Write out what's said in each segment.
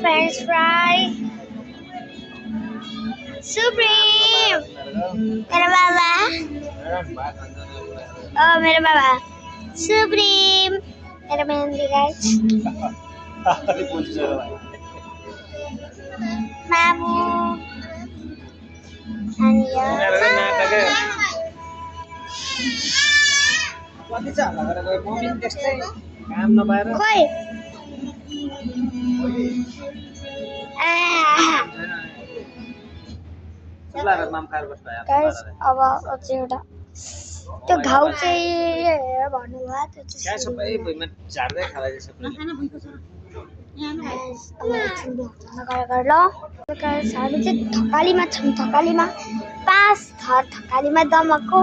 French fry, Supreme. मेरा बाबा, मेरा बाबा, Supreme. मेरा mehndi guys. Mamu. Ania. Koi. Guys, अब अझै एउटा त्यो घाउ चाहिँ भन्नुभयो त्यो चाहिँ सबै भुइँमा झार्दै खाला जस्तो गरेर ल गाइस हामी चाहिँ थकालीमा छौँ थकालीमा 5 थर थकालीमा दमकको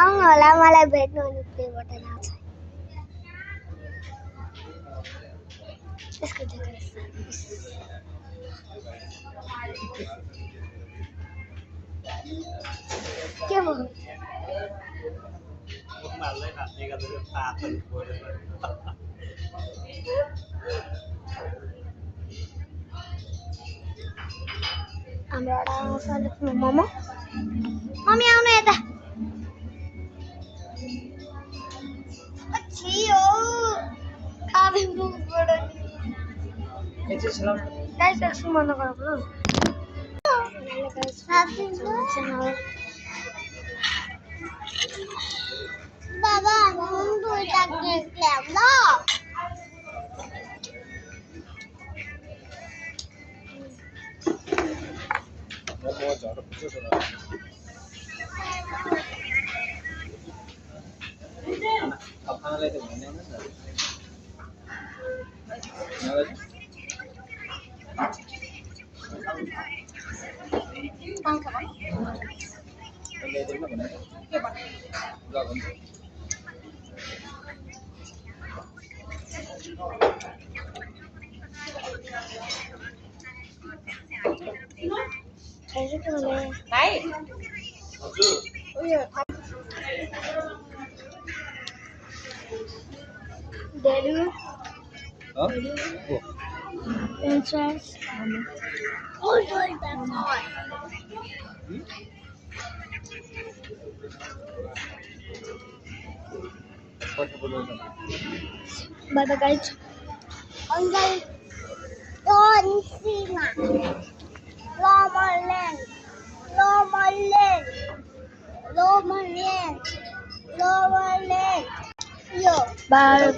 आउनु होला मलाई भेट्नु अनि प्लेबाट आउँछ यसको देखाइ के भयो हाम्रो एउटा मोमो मम्मी आउनु यता छियो खाबे मुखबाट गाइस यसो मन गरौँ ल बाबा हम दुईटा केक ल्याऊ ल Daddy? Huh? Princess? Oh, that's hot. Bye-bye, guys. Don't see me. Lomerland. Yo. Bye.